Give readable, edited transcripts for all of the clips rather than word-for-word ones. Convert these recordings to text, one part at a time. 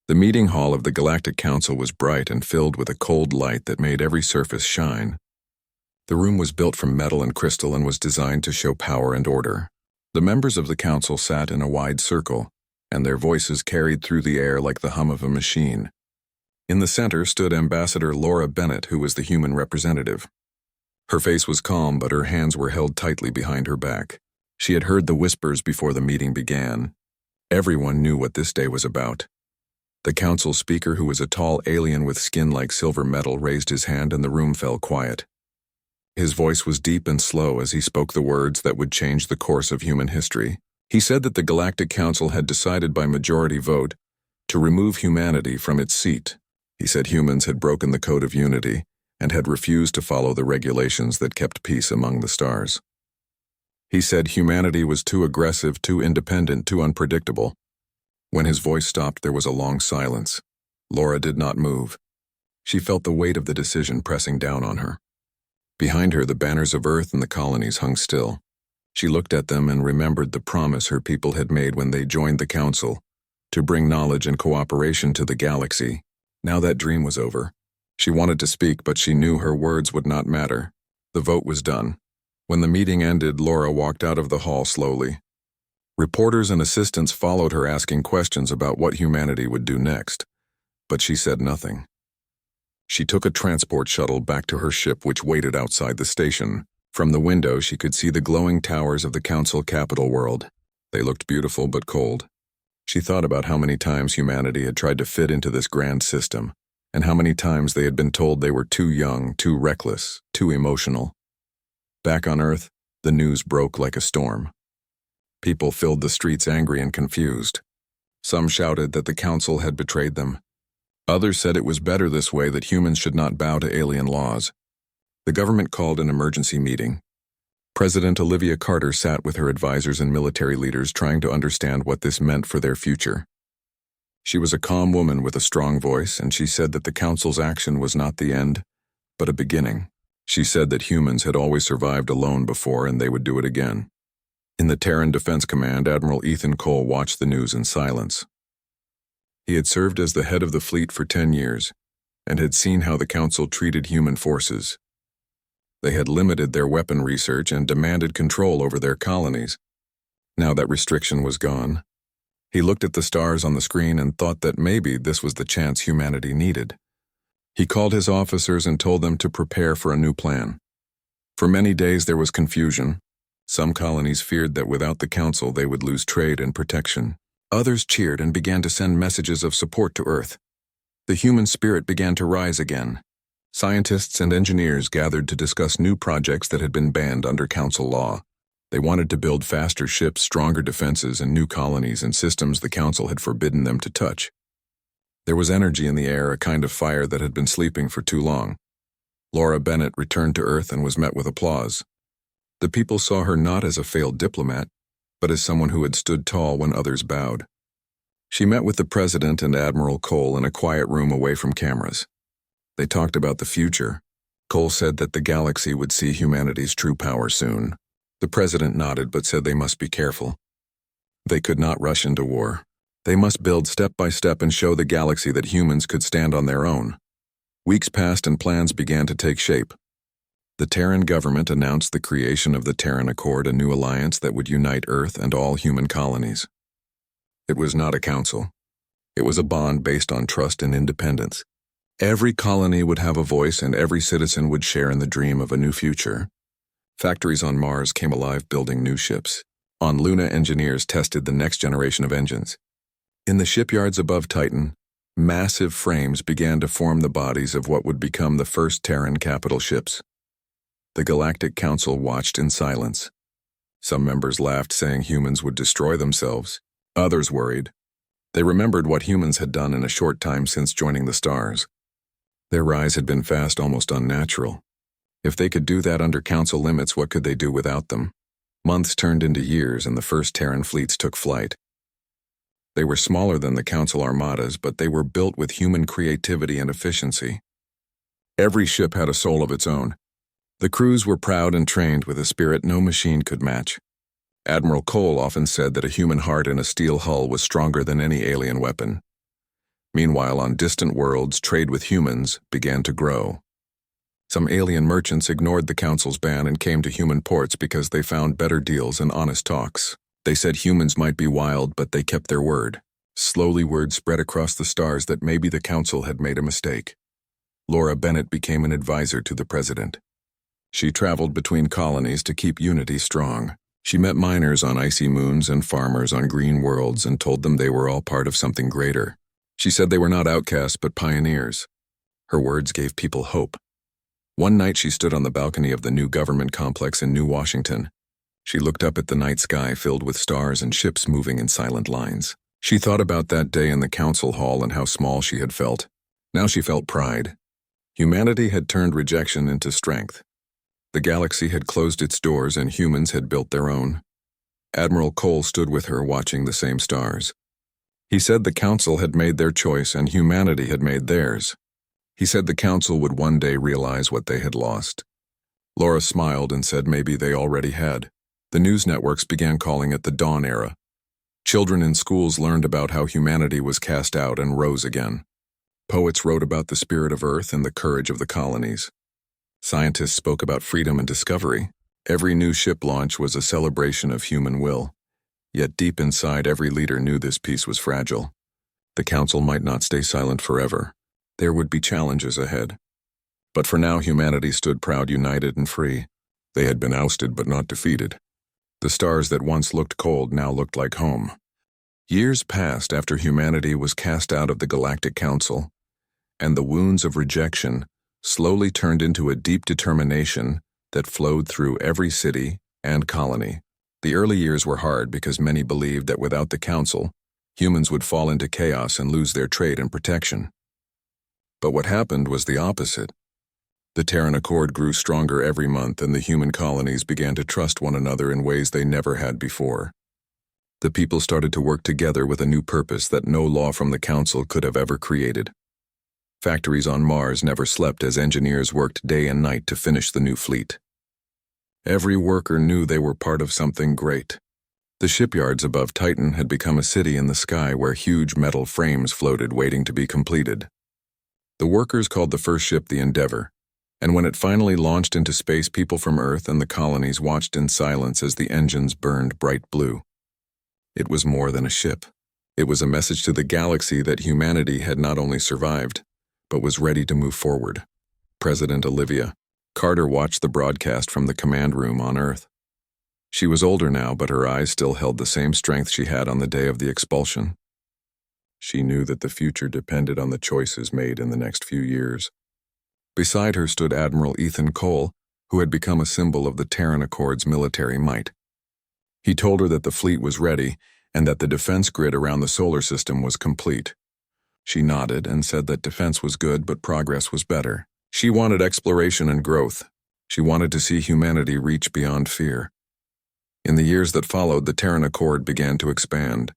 The meeting hall of the Galactic Council was bright and filled with a cold light that made every surface shine. The room was built from metal and crystal and was designed to show power and order. The members of the council sat in a wide circle, and their voices carried through the air like the hum of a machine. In the center stood Ambassador Laura Bennett, who was the human representative. Her face was calm, but her hands were held tightly behind her back. She had heard the whispers before the meeting began. Everyone knew what this day was about. The council speaker, who was a tall alien with skin like silver metal, raised his hand and the room fell quiet. His voice was deep and slow as he spoke the words that would change the course of human history. He said that the Galactic Council had decided by majority vote to remove humanity from its seat. He said humans had broken the code of unity and had refused to follow the regulations that kept peace among the stars. He said humanity was too aggressive, too independent, too unpredictable. When his voice stopped, there was a long silence. Laura did not move. She felt the weight of the decision pressing down on her. Behind her, the banners of Earth and the colonies hung still. She looked at them and remembered the promise her people had made when they joined the council, to bring knowledge and cooperation to the galaxy. Now that dream was over. She wanted to speak, but she knew her words would not matter. The vote was done. When the meeting ended, Laura walked out of the hall slowly. Reporters and assistants followed her, asking questions about what humanity would do next, but she said nothing. She took a transport shuttle back to her ship, which waited outside the station. From the window, she could see the glowing towers of the council capital world. They looked beautiful but cold. She thought about how many times humanity had tried to fit into this grand system, and how many times they had been told they were too young, too reckless, too emotional. Back on Earth, the news broke like a storm. People filled the streets angry and confused. Some shouted that the council had betrayed them. Others said it was better this way, that humans should not bow to alien laws. The government called an emergency meeting. President Olivia Carter sat with her advisors and military leaders, trying to understand what this meant for their future. She was a calm woman with a strong voice, and she said that the council's action was not the end, but a beginning. She said that humans had always survived alone before, and they would do it again. In the Terran Defense Command, Admiral Ethan Cole watched the news in silence. He had served as the head of the fleet for 10 years, and had seen how the council treated human forces. They had limited their weapon research and demanded control over their colonies. Now that restriction was gone. He looked at the stars on the screen and thought that maybe this was the chance humanity needed. He called his officers and told them to prepare for a new plan. For many days there was confusion. Some colonies feared that without the council they would lose trade and protection. Others cheered and began to send messages of support to Earth. The human spirit began to rise again. Scientists and engineers gathered to discuss new projects that had been banned under council law. They wanted to build faster ships, stronger defenses, and new colonies and systems the council had forbidden them to touch. There was energy in the air, a kind of fire that had been sleeping for too long. Laura Bennett returned to Earth and was met with applause. The people saw her not as a failed diplomat, but as someone who had stood tall when others bowed. She met with the President and Admiral Cole in a quiet room away from cameras. They talked about the future. Cole said that the galaxy would see humanity's true power soon. The President nodded but said they must be careful. They could not rush into war. They must build step by step and show the galaxy that humans could stand on their own. Weeks passed and plans began to take shape. The Terran government announced the creation of the Terran Accord, a new alliance that would unite Earth and all human colonies. It was not a council. It was a bond based on trust and independence. Every colony would have a voice, and every citizen would share in the dream of a new future. Factories on Mars came alive, building new ships. On Luna, engineers tested the next generation of engines. In the shipyards above Titan, massive frames began to form the bodies of what would become the first Terran capital ships. The Galactic Council watched in silence. Some members laughed, saying humans would destroy themselves. Others worried. They remembered what humans had done in a short time since joining the stars. Their rise had been fast, almost unnatural. If they could do that under council limits, what could they do without them? Months turned into years, and the first Terran fleets took flight. They were smaller than the council armadas, but they were built with human creativity and efficiency. Every ship had a soul of its own. The crews were proud and trained with a spirit no machine could match. Admiral Cole often said that a human heart in a steel hull was stronger than any alien weapon. Meanwhile, on distant worlds, trade with humans began to grow. Some alien merchants ignored the council's ban and came to human ports because they found better deals and honest talks. They said humans might be wild, but they kept their word. Slowly, word spread across the stars that maybe the council had made a mistake. Laura Bennett became an advisor to the president. She traveled between colonies to keep unity strong. She met miners on icy moons and farmers on green worlds and told them they were all part of something greater. She said they were not outcasts but pioneers. Her words gave people hope. One night she stood on the balcony of the new government complex in New Washington. She looked up at the night sky filled with stars and ships moving in silent lines. She thought about that day in the council hall and how small she had felt. Now she felt pride. Humanity had turned rejection into strength. The galaxy had closed its doors and humans had built their own. Admiral Cole stood with her watching the same stars. He said the council had made their choice and humanity had made theirs. He said the council would one day realize what they had lost. Laura smiled and said maybe they already had. The news networks began calling it the Dawn Era. Children in schools learned about how humanity was cast out and rose again. Poets wrote about the spirit of Earth and the courage of the colonies. Scientists spoke about freedom and discovery. Every new ship launch was a celebration of human will. Yet deep inside, every leader knew this peace was fragile. The council might not stay silent forever. There would be challenges ahead. But for now, humanity stood proud, united, and free. They had been ousted but not defeated. The stars that once looked cold now looked like home. Years passed after humanity was cast out of the Galactic Council, and the wounds of rejection slowly turned into a deep determination that flowed through every city and colony. The early years were hard because many believed that without the Council, humans would fall into chaos and lose their trade and protection. But what happened was the opposite. The Terran Accord grew stronger every month and the human colonies began to trust one another in ways they never had before. The people started to work together with a new purpose that no law from the Council could have ever created. Factories on Mars never slept as engineers worked day and night to finish the new fleet. Every worker knew they were part of something great. The shipyards above Titan had become a city in the sky where huge metal frames floated waiting to be completed. The workers called the first ship the Endeavor, and when it finally launched into space, people from Earth and the colonies watched in silence as the engines burned bright blue. It was more than a ship. It was a message to the galaxy that humanity had not only survived, but was ready to move forward. President Olivia Carter watched the broadcast from the command room on Earth. She was older now, but her eyes still held the same strength she had on the day of the expulsion. She knew that the future depended on the choices made in the next few years. Beside her stood Admiral Ethan Cole, who had become a symbol of the Terran Accord's military might. He told her that the fleet was ready and that the defense grid around the solar system was complete. She nodded and said that defense was good, but progress was better. She wanted exploration and growth. She wanted to see humanity reach beyond fear. In the years that followed, the Terran Accord began to expand.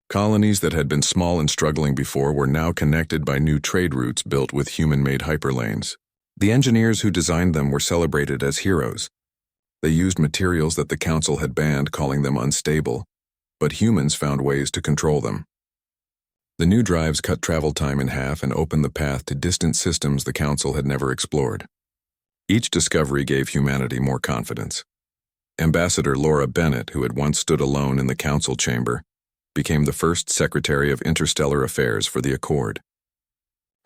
Colonies that had been small and struggling before were now connected by new trade routes built with human-made hyperlanes. The engineers who designed them were celebrated as heroes. They used materials that the Council had banned, calling them unstable, but humans found ways to control them. The new drives cut travel time in half and opened the path to distant systems the Council had never explored. Each discovery gave humanity more confidence. Ambassador Laura Bennett, who had once stood alone in the Council chamber, became the first Secretary of Interstellar Affairs for the Accord.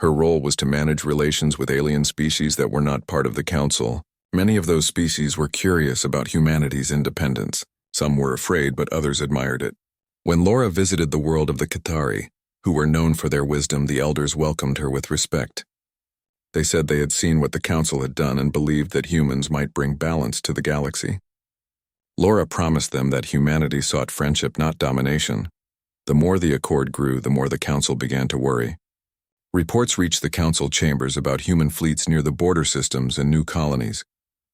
Her role was to manage relations with alien species that were not part of the Council. Many of those species were curious about humanity's independence. Some were afraid, but others admired it. When Laura visited the world of the Qatari, who were known for their wisdom, the elders welcomed her with respect. They said they had seen what the Council had done and believed that humans might bring balance to the galaxy. Laura promised them that humanity sought friendship, not domination. The more the Accord grew, the more the Council began to worry. Reports reached the Council chambers about human fleets near the border systems and new colonies,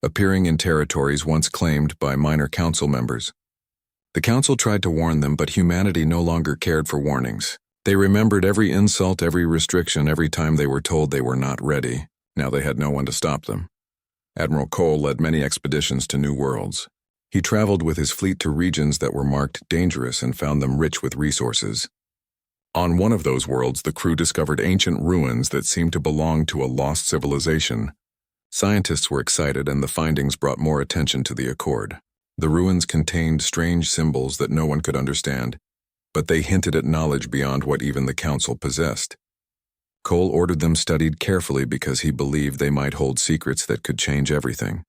appearing in territories once claimed by minor Council members. The Council tried to warn them, but humanity no longer cared for warnings. They remembered every insult, every restriction, every time they were told they were not ready. Now they had no one to stop them. Admiral Cole led many expeditions to new worlds. He traveled with his fleet to regions that were marked dangerous and found them rich with resources. On one of those worlds, the crew discovered ancient ruins that seemed to belong to a lost civilization. Scientists were excited, and the findings brought more attention to the Accord. The ruins contained strange symbols that no one could understand, but they hinted at knowledge beyond what even the Council possessed. Cole ordered them studied carefully because he believed they might hold secrets that could change everything.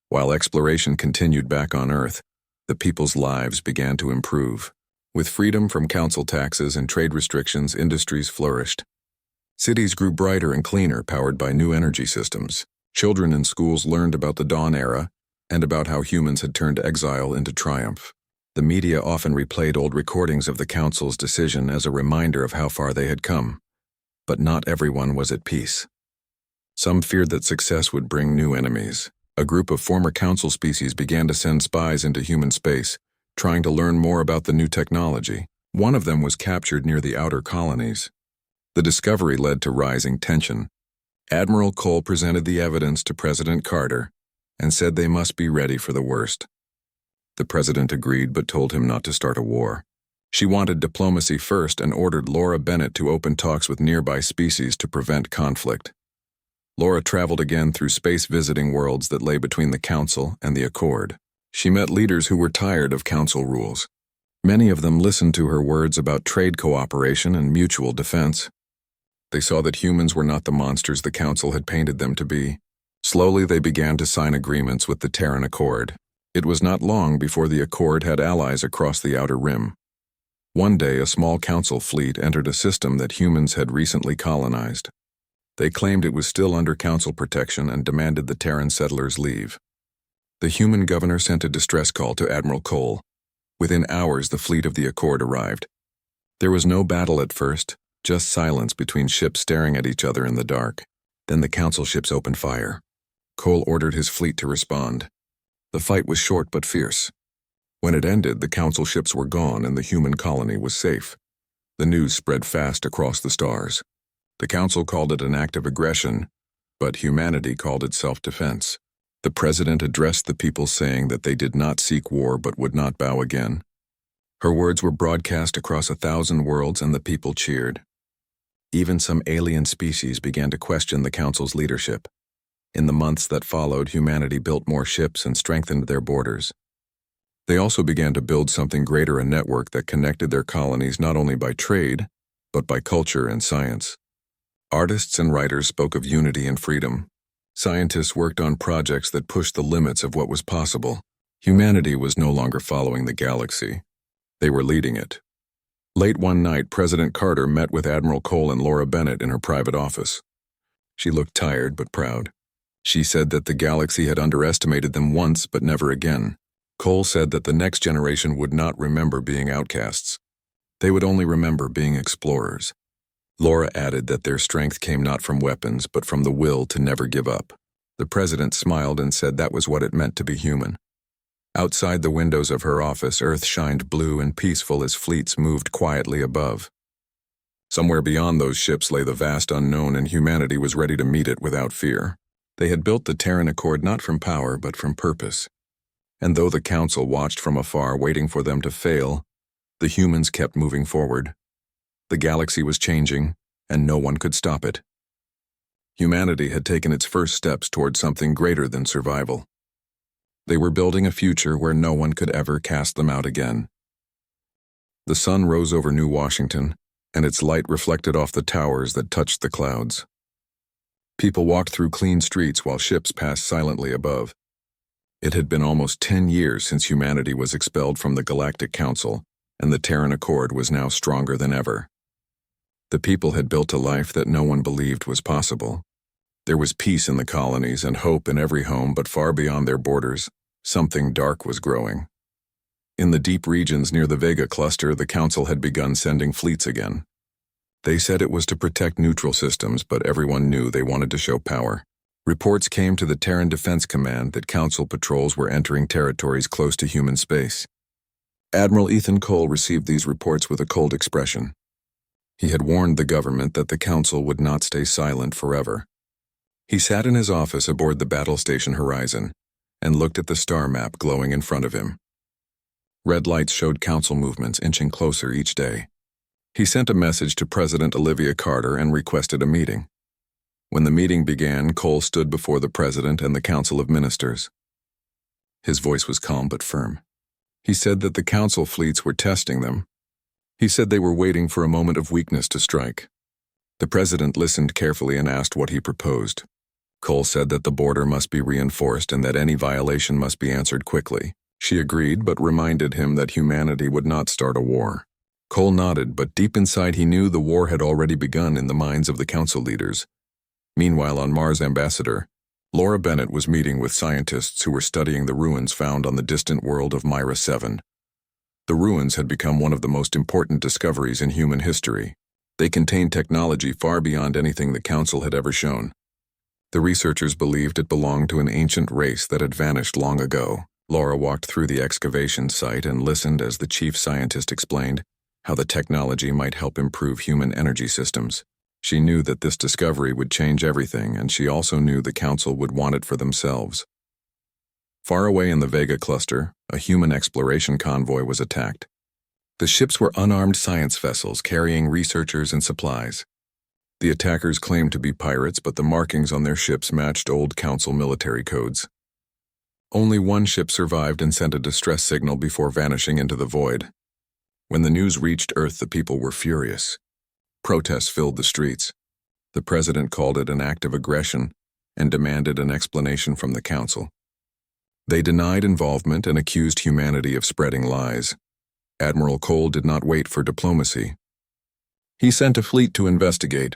While exploration continued back on Earth, the people's lives began to improve. With freedom from council taxes and trade restrictions, industries flourished. Cities grew brighter and cleaner, powered by new energy systems. Children in schools learned about the Dawn Era and about how humans had turned exile into triumph. The media often replayed old recordings of the council's decision as a reminder of how far they had come. But not everyone was at peace. Some feared that success would bring new enemies. A group of former council species began to send spies into human space, trying to learn more about the new technology. One of them was captured near the outer colonies. The discovery led to rising tension. Admiral Cole presented the evidence to President Carter and said they must be ready for the worst. The president agreed but told him not to start a war. She wanted diplomacy first and ordered Laura Bennett to open talks with nearby species to prevent conflict. Laura traveled again through space, visiting worlds that lay between the Council and the Accord. She met leaders who were tired of Council rules. Many of them listened to her words about trade cooperation and mutual defense. They saw that humans were not the monsters the Council had painted them to be. Slowly, they began to sign agreements with the Terran Accord. It was not long before the Accord had allies across the Outer Rim. One day, a small Council fleet entered a system that humans had recently colonized. They claimed it was still under Council protection and demanded the Terran settlers leave. The human governor sent a distress call to Admiral Cole. Within hours, the fleet of the Accord arrived. There was no battle at first, just silence between ships staring at each other in the dark. Then the Council ships opened fire. Cole ordered his fleet to respond. The fight was short but fierce. When it ended, the Council ships were gone and the human colony was safe. The news spread fast across the stars. The Council called it an act of aggression, but humanity called it self-defense. The president addressed the people, saying that they did not seek war but would not bow again. Her words were broadcast across 1,000 worlds and the people cheered. Even some alien species began to question the Council's leadership. In the months that followed, humanity built more ships and strengthened their borders. They also began to build something greater, a network that connected their colonies not only by trade, but by culture and science. Artists and writers spoke of unity and freedom. Scientists worked on projects that pushed the limits of what was possible. Humanity was no longer following the galaxy. They were leading it. Late one night, President Carter met with Admiral Cole and Laura Bennett in her private office. She looked tired but proud. She said that the galaxy had underestimated them once but never again. Cole said that the next generation would not remember being outcasts. They would only remember being explorers. Laura added that their strength came not from weapons, but from the will to never give up. The president smiled and said that was what it meant to be human. Outside the windows of her office, Earth shined blue and peaceful as fleets moved quietly above. Somewhere beyond those ships lay the vast unknown, and humanity was ready to meet it without fear. They had built the Terran Accord not from power, but from purpose. And though the Council watched from afar, waiting for them to fail, the humans kept moving forward. The galaxy was changing, and no one could stop it. Humanity had taken its first steps toward something greater than survival. They were building a future where no one could ever cast them out again. The sun rose over New Washington, and its light reflected off the towers that touched the clouds. People walked through clean streets while ships passed silently above. It had been almost 10 years since humanity was expelled from the Galactic Council, and the Terran Accord was now stronger than ever. The people had built a life that no one believed was possible. There was peace in the colonies and hope in every home, but far beyond their borders, something dark was growing. In the deep regions near the Vega cluster, the Council had begun sending fleets again. They said it was to protect neutral systems, but everyone knew they wanted to show power. Reports came to the Terran Defense Command that Council patrols were entering territories close to human space. Admiral Ethan Cole received these reports with a cold expression. He had warned the government that the Council would not stay silent forever. He sat in his office aboard the battle station Horizon and looked at the star map glowing in front of him. Red lights showed Council movements inching closer each day. He sent a message to President Olivia Carter and requested a meeting. When the meeting began, Cole stood before the President and the Council of Ministers. His voice was calm but firm. He said that the Council fleets were testing them. He said they were waiting for a moment of weakness to strike. The President listened carefully and asked what he proposed. Cole said that the border must be reinforced and that any violation must be answered quickly. She agreed but reminded him that humanity would not start a war. Cole nodded, but deep inside he knew the war had already begun in the minds of the Council leaders. Meanwhile, on Mars Ambassador, Laura Bennett was meeting with scientists who were studying the ruins found on the distant world of Myra 7. The ruins had become one of the most important discoveries in human history. They contained technology far beyond anything the Council had ever shown. The researchers believed it belonged to an ancient race that had vanished long ago. Laura walked through the excavation site and listened as the chief scientist explained how the technology might help improve human energy systems. She knew that this discovery would change everything, and she also knew the Council would want it for themselves. Far away in the Vega cluster, a human exploration convoy was attacked. The ships were unarmed science vessels carrying researchers and supplies. The attackers claimed to be pirates, but the markings on their ships matched old Council military codes. Only one ship survived and sent a distress signal before vanishing into the void. When the news reached Earth, the people were furious. Protests filled the streets. The President called it an act of aggression and demanded an explanation from the Council. They denied involvement and accused humanity of spreading lies. Admiral Cole did not wait for diplomacy. He sent a fleet to investigate.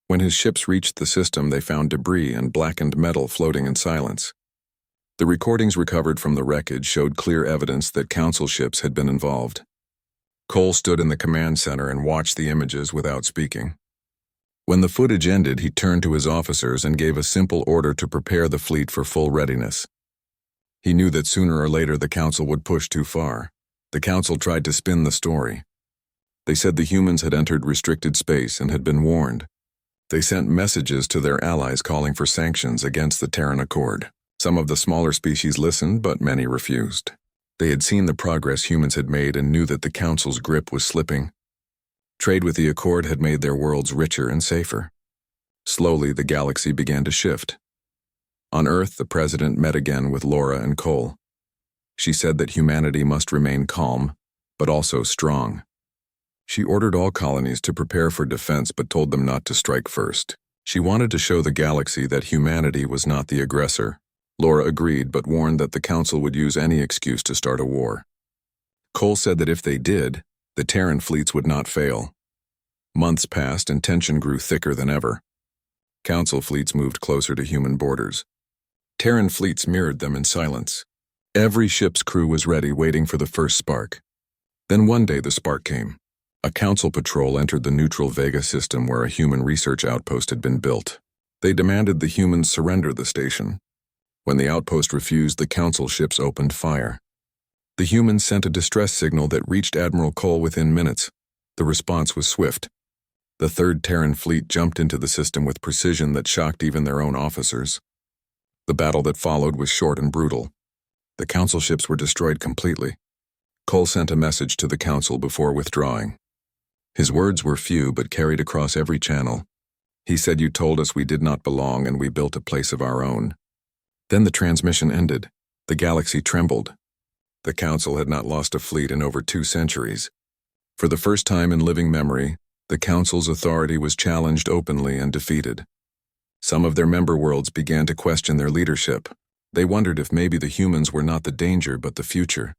When his ships reached the system, they found debris and blackened metal floating in silence. The recordings recovered from the wreckage showed clear evidence that Council ships had been involved. Cole stood in the command center and watched the images without speaking. When the footage ended, he turned to his officers and gave a simple order to prepare the fleet for full readiness. He knew that sooner or later the Council would push too far. The Council tried to spin the story. They said the humans had entered restricted space and had been warned. They sent messages to their allies calling for sanctions against the Terran Accord. Some of the smaller species listened, but many refused. They had seen the progress humans had made and knew that the Council's grip was slipping. Trade with the Accord had made their worlds richer and safer. Slowly, the galaxy began to shift. On Earth, the President met again with Laura and Cole. She said that humanity must remain calm, but also strong. She ordered all colonies to prepare for defense but told them not to strike first. She wanted to show the galaxy that humanity was not the aggressor. Laura agreed but warned that the Council would use any excuse to start a war. Cole said that if they did, the Terran fleets would not fail. Months passed and tension grew thicker than ever. Council fleets moved closer to human borders. Terran fleets mirrored them in silence. Every ship's crew was ready, waiting for the first spark. Then one day the spark came. A Council patrol entered the neutral Vega system where a human research outpost had been built. They demanded the humans surrender the station. When the outpost refused, the Council ships opened fire. The humans sent a distress signal that reached Admiral Cole within minutes. The response was swift. The Third Terran Fleet jumped into the system with precision that shocked even their own officers. The battle that followed was short and brutal. The Council ships were destroyed completely. Cole sent a message to the Council before withdrawing. His words were few but carried across every channel. He said, "You told us we did not belong and we built a place of our own." Then the transmission ended. The galaxy trembled. The Council had not lost a fleet in over 2 centuries. For the first time in living memory, the Council's authority was challenged openly and defeated. Some of their member worlds began to question their leadership. They wondered if maybe the humans were not the danger but the future.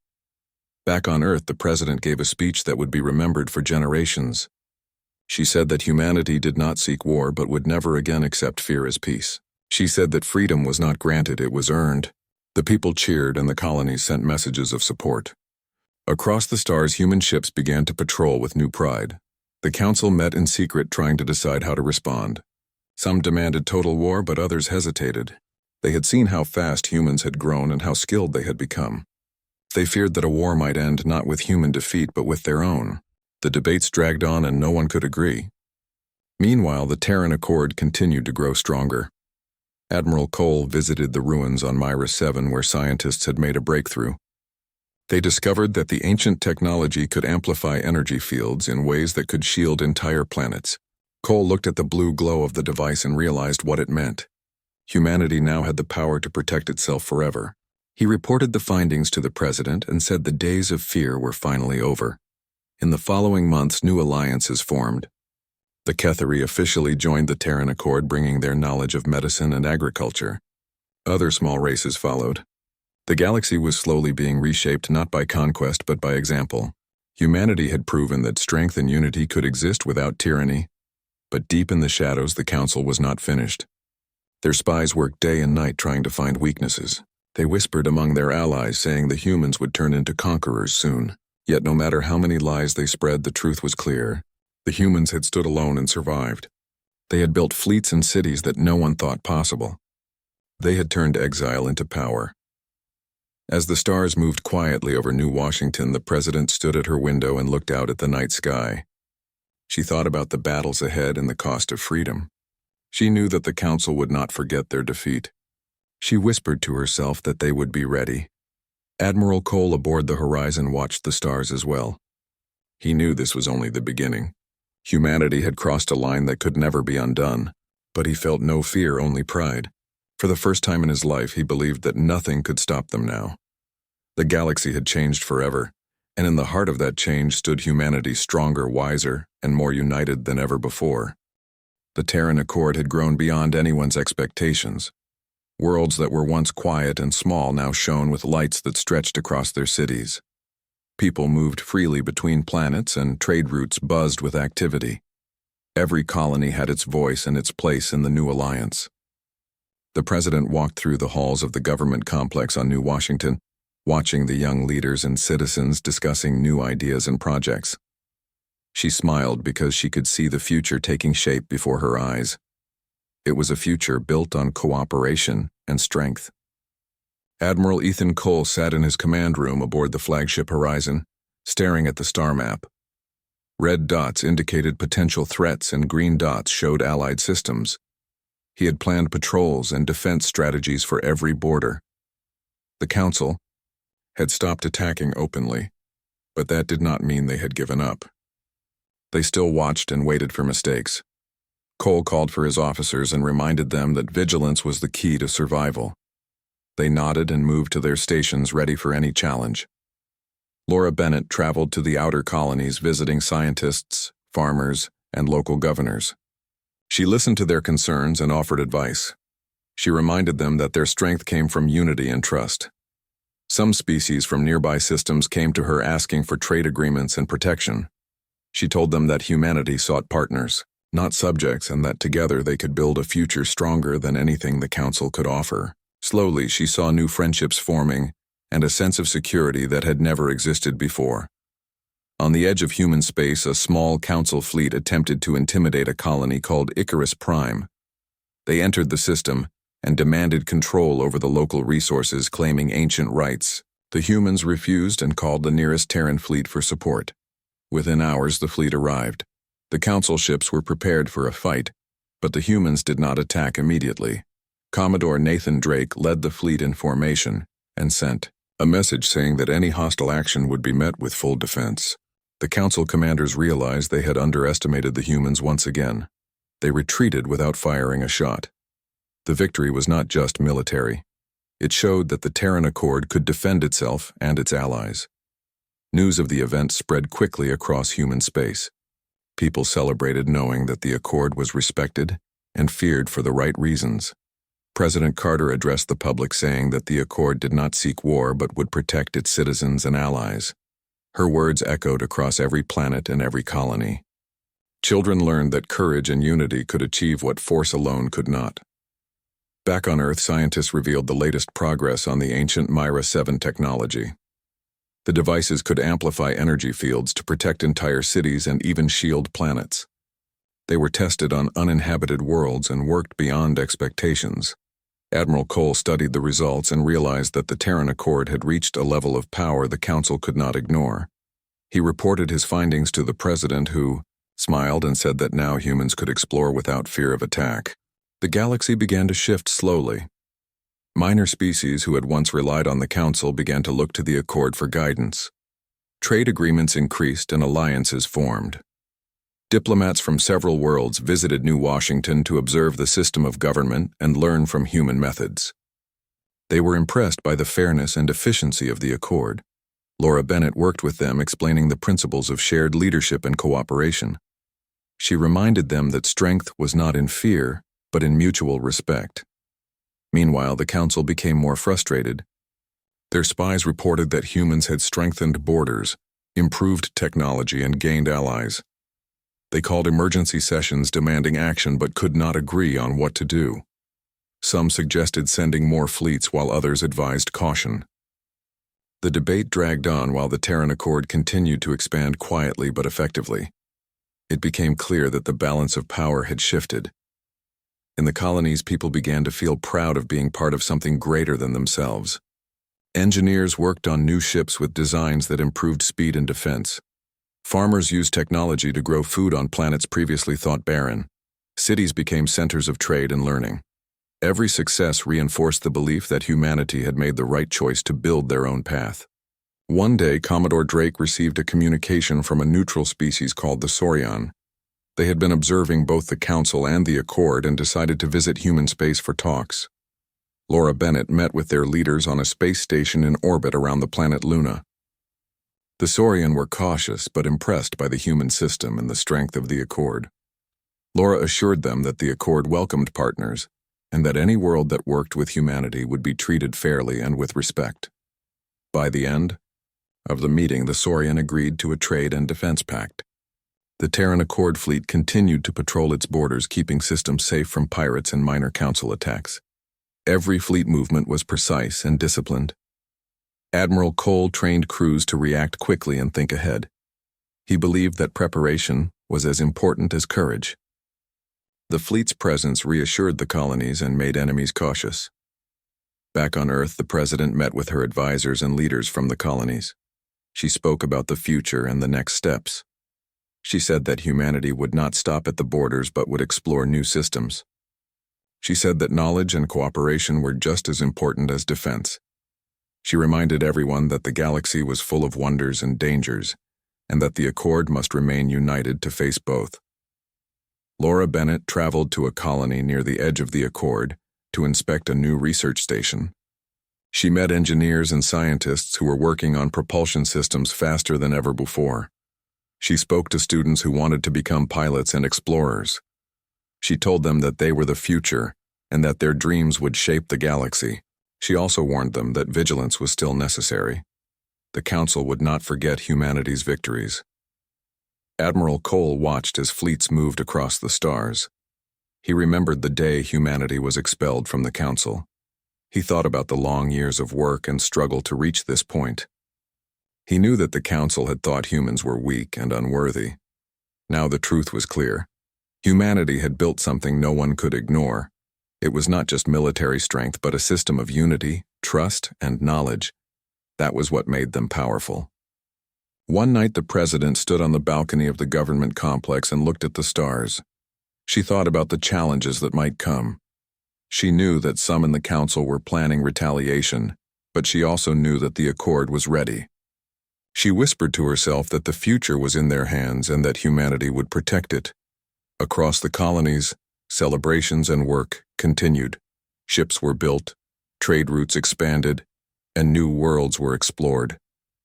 Back on Earth, the President gave a speech that would be remembered for generations. She said that humanity did not seek war but would never again accept fear as peace. She said that freedom was not granted, it was earned. The people cheered and the colonies sent messages of support. Across the stars, human ships began to patrol with new pride. The Council met in secret, trying to decide how to respond. Some demanded total war, but others hesitated. They had seen how fast humans had grown and how skilled they had become. They feared that a war might end not with human defeat but with their own. The debates dragged on and no one could agree. Meanwhile, the Terran Accord continued to grow stronger. Admiral Cole visited the ruins on Myra 7 where scientists had made a breakthrough. They discovered that the ancient technology could amplify energy fields in ways that could shield entire planets. Cole looked at the blue glow of the device and realized what it meant. Humanity now had the power to protect itself forever. He reported the findings to the president and said the days of fear were finally over. In the following months, new alliances formed. The Ketheri officially joined the Terran Accord, bringing their knowledge of medicine and agriculture. Other small races followed. The galaxy was slowly being reshaped not by conquest but by example. Humanity had proven that strength and unity could exist without tyranny. But deep in the shadows, the Council was not finished. Their spies worked day and night trying to find weaknesses. They whispered among their allies, saying the humans would turn into conquerors soon. Yet no matter how many lies they spread, the truth was clear. The humans had stood alone and survived. They had built fleets and cities that no one thought possible. They had turned exile into power. As the stars moved quietly over New Washington, the president stood at her window and looked out at the night sky. She thought about the battles ahead and the cost of freedom. She knew that the Council would not forget their defeat. She whispered to herself that they would be ready. Admiral Cole aboard the horizon watched the stars as well. He knew this was only the beginning. Humanity had crossed a line that could never be undone, but he felt no fear, only pride. For the first time in his life, he believed that nothing could stop them now. The galaxy had changed forever, and in the heart of that change stood humanity, stronger, wiser, and more united than ever before. The Terran Accord had grown beyond anyone's expectations. Worlds that were once quiet and small now shone with lights that stretched across their cities. People moved freely between planets, and trade routes buzzed with activity. Every colony had its voice and its place in the new alliance. The president walked through the halls of the government complex on New Washington, watching the young leaders and citizens discussing new ideas and projects. She smiled because she could see the future taking shape before her eyes. It was a future built on cooperation and strength. Admiral Ethan Cole sat in his command room aboard the flagship Horizon, staring at the star map. Red dots indicated potential threats and green dots showed allied systems. He had planned patrols and defense strategies for every border. The Council had stopped attacking openly, but that did not mean they had given up. They still watched and waited for mistakes. Cole called for his officers and reminded them that vigilance was the key to survival. They nodded and moved to their stations, ready for any challenge. Laura Bennett traveled to the outer colonies, visiting scientists, farmers, and local governors. She listened to their concerns and offered advice. She reminded them that their strength came from unity and trust. Some species from nearby systems came to her asking for trade agreements and protection. She told them that humanity sought partners, not subjects, and that together they could build a future stronger than anything the Council could offer. Slowly, she saw new friendships forming and a sense of security that had never existed before. On the edge of human space, a small Council fleet attempted to intimidate a colony called Icarus Prime. They entered the system and demanded control over the local resources, claiming ancient rights. The humans refused and called the nearest Terran fleet for support. Within hours, the fleet arrived. The Council ships were prepared for a fight, but the humans did not attack immediately. Commodore Nathan Drake led the fleet in formation and sent a message saying that any hostile action would be met with full defense. The Council commanders realized they had underestimated the humans once again. They retreated without firing a shot. The victory was not just military. It showed that the Terran Accord could defend itself and its allies. News of the event spread quickly across human space. People celebrated knowing that the Accord was respected and feared for the right reasons. President Carter addressed the public, saying that the Accord did not seek war but would protect its citizens and allies. Her words echoed across every planet and every colony. Children learned that courage and unity could achieve what force alone could not. Back on Earth, scientists revealed the latest progress on the ancient Myra 7 technology. The devices could amplify energy fields to protect entire cities and even shield planets. They were tested on uninhabited worlds and worked beyond expectations. Admiral Cole studied the results and realized that the Terran Accord had reached a level of power the Council could not ignore. He reported his findings to the President, who smiled and said that now humans could explore without fear of attack. The galaxy began to shift slowly. Minor species who had once relied on the Council began to look to the Accord for guidance. Trade agreements increased and alliances formed. Diplomats from several worlds visited New Washington to observe the system of government and learn from human methods. They were impressed by the fairness and efficiency of the Accord. Laura Bennett worked with them, explaining the principles of shared leadership and cooperation. She reminded them that strength was not in fear, but in mutual respect. Meanwhile, the Council became more frustrated. Their spies reported that humans had strengthened borders, improved technology, and gained allies. They called emergency sessions demanding action but could not agree on what to do. Some suggested sending more fleets while others advised caution. The debate dragged on while the Terran Accord continued to expand quietly but effectively. It became clear that the balance of power had shifted. In the colonies, people began to feel proud of being part of something greater than themselves. Engineers worked on new ships with designs that improved speed and defense. Farmers used technology to grow food on planets previously thought barren. Cities became centers of trade and learning. Every success reinforced the belief that humanity had made the right choice to build their own path. One day, Commodore Drake received a communication from a neutral species called the Saurian. They had been observing both the Council and the Accord and decided to visit human space for talks. Laura Bennett met with their leaders on a space station in orbit around the planet Luna. The Saurian were cautious but impressed by the human system and the strength of the Accord. Laura assured them that the Accord welcomed partners, and that any world that worked with humanity would be treated fairly and with respect. By the end of the meeting, the Saurian agreed to a trade and defense pact. The Terran Accord fleet continued to patrol its borders, keeping systems safe from pirates and minor Council attacks. Every fleet movement was precise and disciplined. Admiral Cole trained crews to react quickly and think ahead. He believed that preparation was as important as courage. The fleet's presence reassured the colonies and made enemies cautious. Back on Earth, the President met with her advisors and leaders from the colonies. She spoke about the future and the next steps. She said that humanity would not stop at the borders but would explore new systems. She said that knowledge and cooperation were just as important as defense. She reminded everyone that the galaxy was full of wonders and dangers, and that the Accord must remain united to face both. Laura Bennett traveled to a colony near the edge of the Accord to inspect a new research station. She met engineers and scientists who were working on propulsion systems faster than ever before. She spoke to students who wanted to become pilots and explorers. She told them that they were the future and that their dreams would shape the galaxy. She also warned them that vigilance was still necessary. The Council would not forget humanity's victories. Admiral Cole watched as fleets moved across the stars. He remembered the day humanity was expelled from the Council. He thought about the long years of work and struggle to reach this point. He knew that the Council had thought humans were weak and unworthy. Now the truth was clear. Humanity had built something no one could ignore. It was not just military strength, but a system of unity, trust, and knowledge. That was what made them powerful. One night, the President stood on the balcony of the government complex and looked at the stars. She thought about the challenges that might come. She knew that some in the Council were planning retaliation, but she also knew that the Accord was ready. She whispered to herself that the future was in their hands and that humanity would protect it. Across the colonies, celebrations and work continued. Ships were built, trade routes expanded, and new worlds were explored.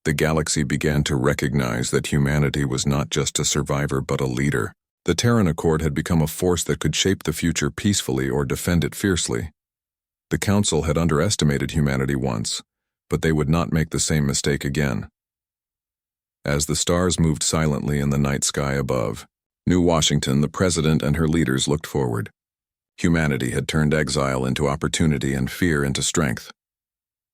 The galaxy began to recognize that humanity was not just a survivor but a leader. The Terran Accord had become a force that could shape the future peacefully or defend it fiercely. The Council had underestimated humanity once, but they would not make the same mistake again. As the stars moved silently in the night sky above, New Washington, the President and her leaders looked forward. Humanity had turned exile into opportunity and fear into strength.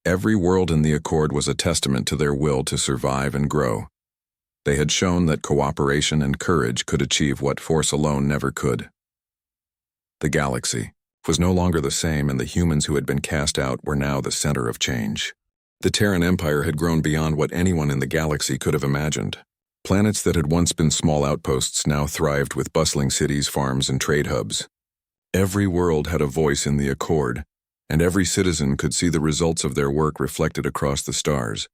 Every world in the Accord was a testament to their will to survive and grow. They had shown that cooperation and courage could achieve what force alone never could. The galaxy was no longer the same, and the humans who had been cast out were now the center of change. The Terran Empire had grown beyond what anyone in the galaxy could have imagined. Planets that had once been small outposts now thrived with bustling cities, farms, and trade hubs. Every world had a voice in the Accord, and every citizen could see the results of their work reflected across the stars.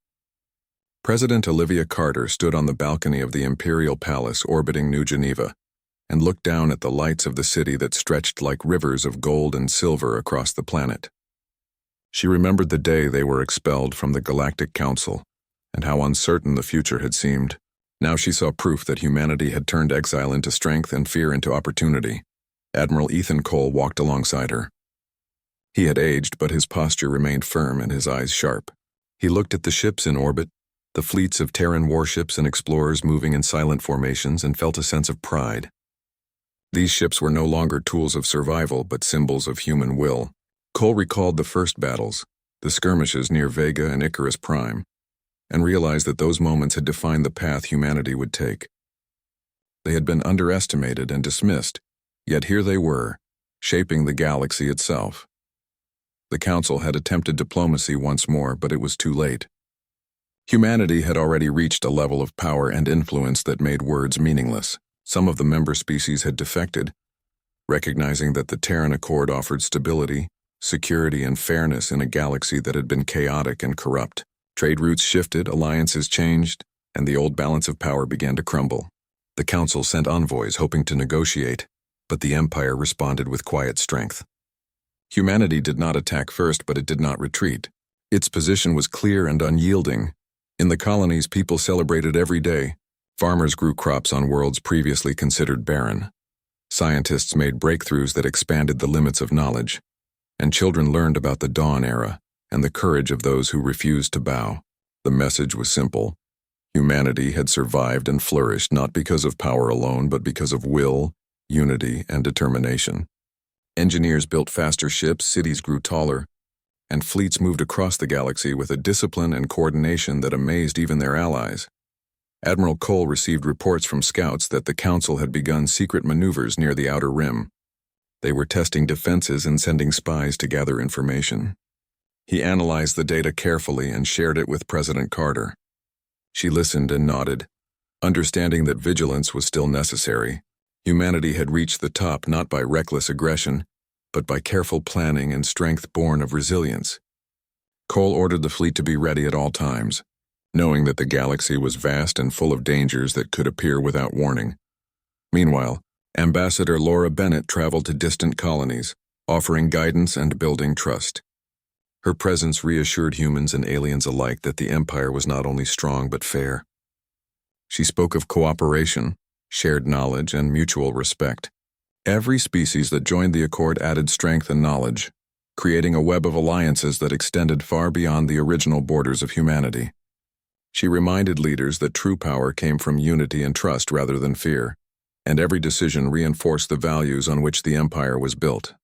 President Olivia Carter stood on the balcony of the Imperial Palace orbiting New Geneva and looked down at the lights of the city that stretched like rivers of gold and silver across the planet. She remembered the day they were expelled from the Galactic Council and how uncertain the future had seemed. Now she saw proof that humanity had turned exile into strength and fear into opportunity. Admiral Ethan Cole walked alongside her. He had aged, but his posture remained firm and his eyes sharp. He looked at the ships in orbit, the fleets of Terran warships and explorers moving in silent formations, and felt a sense of pride. These ships were no longer tools of survival, but symbols of human will. Cole recalled the first battles, the skirmishes near Vega and Icarus Prime, and realized that those moments had defined the path humanity would take. They had been underestimated and dismissed, yet here they were, shaping the galaxy itself. The Council had attempted diplomacy once more, but it was too late. Humanity had already reached a level of power and influence that made words meaningless. Some of the member species had defected, recognizing that the Terran Accord offered stability, security, and fairness in a galaxy that had been chaotic and corrupt. Trade routes shifted, alliances changed, and the old balance of power began to crumble. The Council sent envoys hoping to negotiate, but the Empire responded with quiet strength. Humanity did not attack first, but it did not retreat. Its position was clear and unyielding. In the colonies, people celebrated every day. Farmers grew crops on worlds previously considered barren. Scientists made breakthroughs that expanded the limits of knowledge, and children learned about the Dawn Era and the courage of those who refused to bow. The message was simple. Humanity had survived and flourished not because of power alone, but because of will, unity, and determination. Engineers built faster ships, cities grew taller, and fleets moved across the galaxy with a discipline and coordination that amazed even their allies. Admiral Cole received reports from scouts that the Council had begun secret maneuvers near the Outer Rim. They were testing defenses and sending spies to gather information. He analyzed the data carefully and shared it with President Carter. She listened and nodded, understanding that vigilance was still necessary. Humanity had reached the top not by reckless aggression, but by careful planning and strength born of resilience. Cole ordered the fleet to be ready at all times, knowing that the galaxy was vast and full of dangers that could appear without warning. Meanwhile, Ambassador Laura Bennett traveled to distant colonies, offering guidance and building trust. Her presence reassured humans and aliens alike that the Empire was not only strong but fair. She spoke of cooperation, shared knowledge, and mutual respect. Every species that joined the Accord added strength and knowledge, creating a web of alliances that extended far beyond the original borders of humanity. She reminded leaders that true power came from unity and trust rather than fear, and every decision reinforced the values on which the Empire was built.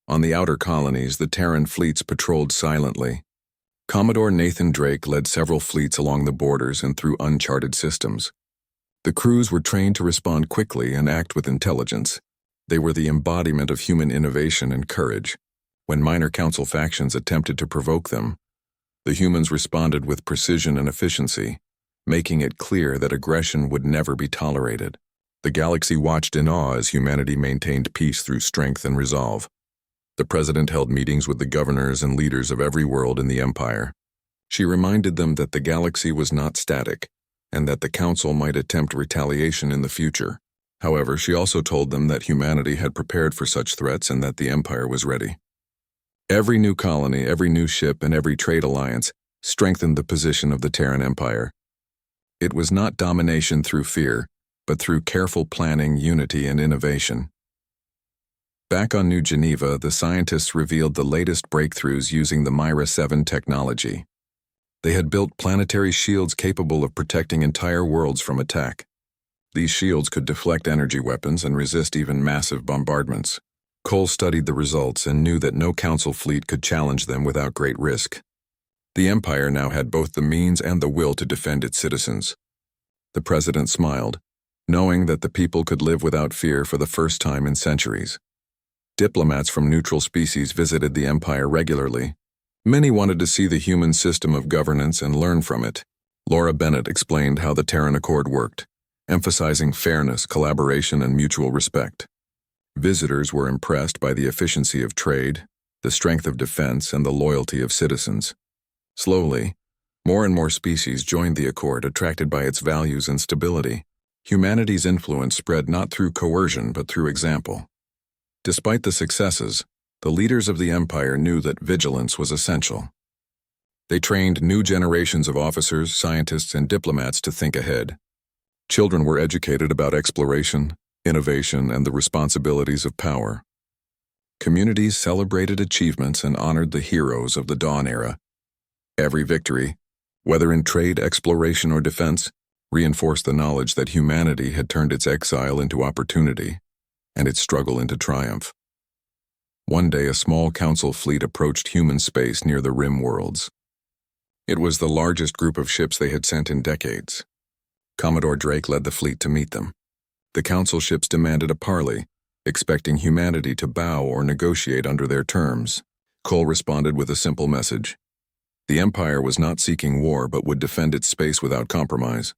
On the outer colonies, the Terran fleets patrolled silently. Commodore Nathan Drake led several fleets along the borders and through uncharted systems. The crews were trained to respond quickly and act with intelligence. They were the embodiment of human innovation and courage. When minor Council factions attempted to provoke them, the humans responded with precision and efficiency, making it clear that aggression would never be tolerated. The galaxy watched in awe as humanity maintained peace through strength and resolve. The President held meetings with the governors and leaders of every world in the Empire. She reminded them that the galaxy was not static, and that the Council might attempt retaliation in the future. However, she also told them that humanity had prepared for such threats and that the Empire was ready. Every new colony, every new ship, and every trade alliance strengthened the position of the Terran Empire. It was not domination through fear, but through careful planning, unity, and innovation. Back on New Geneva, the scientists revealed the latest breakthroughs using the Myra 7 technology. They had built planetary shields capable of protecting entire worlds from attack. These shields could deflect energy weapons and resist even massive bombardments. Cole studied the results and knew that no Council fleet could challenge them without great risk. The Empire now had both the means and the will to defend its citizens. The President smiled, knowing that the people could live without fear for the first time in centuries. Diplomats from neutral species visited the Empire regularly. Many wanted to see the human system of governance and learn from it. Laura Bennett explained how the Terran Accord worked, emphasizing fairness, collaboration, and mutual respect. Visitors were impressed by the efficiency of trade, the strength of defense, and the loyalty of citizens. Slowly, more and more species joined the Accord, attracted by its values and stability. Humanity's influence spread not through coercion but through example. Despite the successes, the leaders of the empire knew that vigilance was essential. They trained new generations of officers, scientists, and diplomats to think ahead. Children were educated about exploration, innovation, and the responsibilities of power. Communities celebrated achievements and honored the heroes of the Dawn era. Every victory, whether in trade, exploration, or defense, reinforced the knowledge that humanity had turned its exile into opportunity and its struggle into triumph. One day, a small council fleet approached human space near the Rim worlds. It was the largest group of ships they had sent in decades. Commodore Drake led the fleet to meet them. The council ships demanded a parley, expecting humanity to bow or negotiate under their terms. Cole responded with a simple message. The Empire was not seeking war but would defend its space without compromise.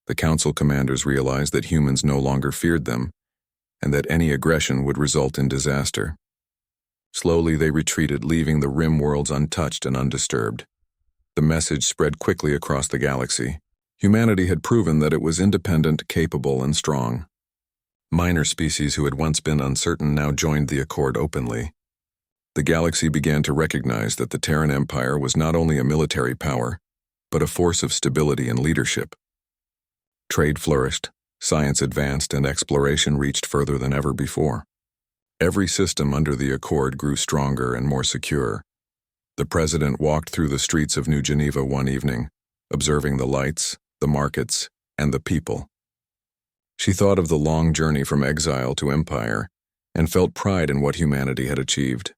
The council commanders realized that humans no longer feared them, and that any aggression would result in disaster. Slowly they retreated, leaving the Rim worlds untouched and undisturbed. The message spread quickly across the galaxy. Humanity had proven that it was independent, capable, and strong. Minor species who had once been uncertain now joined the Accord openly. The galaxy began to recognize that the Terran Empire was not only a military power, but a force of stability and leadership. Trade flourished, science advanced, and exploration reached further than ever before. Every system under the Accord grew stronger and more secure. The president walked through the streets of New Geneva one evening, observing the lights, the markets, and the people. She thought of the long journey from exile to empire and felt pride in what humanity had achieved.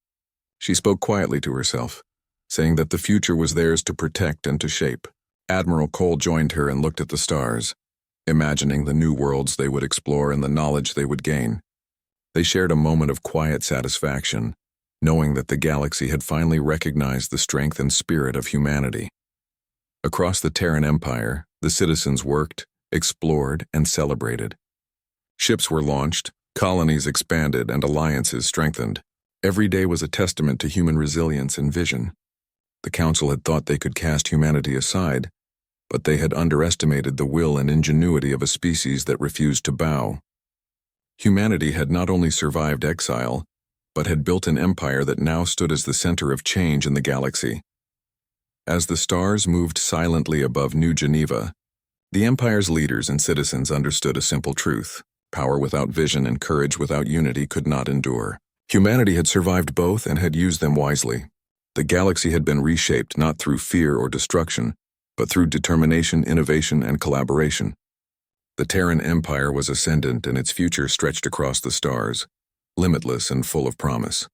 She spoke quietly to herself, saying that the future was theirs to protect and to shape. Admiral Cole joined her and looked at the stars, imagining the new worlds they would explore and the knowledge they would gain. They shared a moment of quiet satisfaction, knowing that the galaxy had finally recognized the strength and spirit of humanity. Across the Terran Empire, the citizens worked, explored, and celebrated. Ships were launched, colonies expanded, and alliances strengthened. Every day was a testament to human resilience and vision. The Council had thought they could cast humanity aside, but they had underestimated the will and ingenuity of a species that refused to bow. Humanity had not only survived exile, but had built an empire that now stood as the center of change in the galaxy. As the stars moved silently above New Geneva, the Empire's leaders and citizens understood a simple truth: power without vision and courage without unity could not endure. Humanity had survived both and had used them wisely. The galaxy had been reshaped not through fear or destruction, but through determination, innovation, and collaboration. The Terran Empire was ascendant and its future stretched across the stars, limitless and full of promise.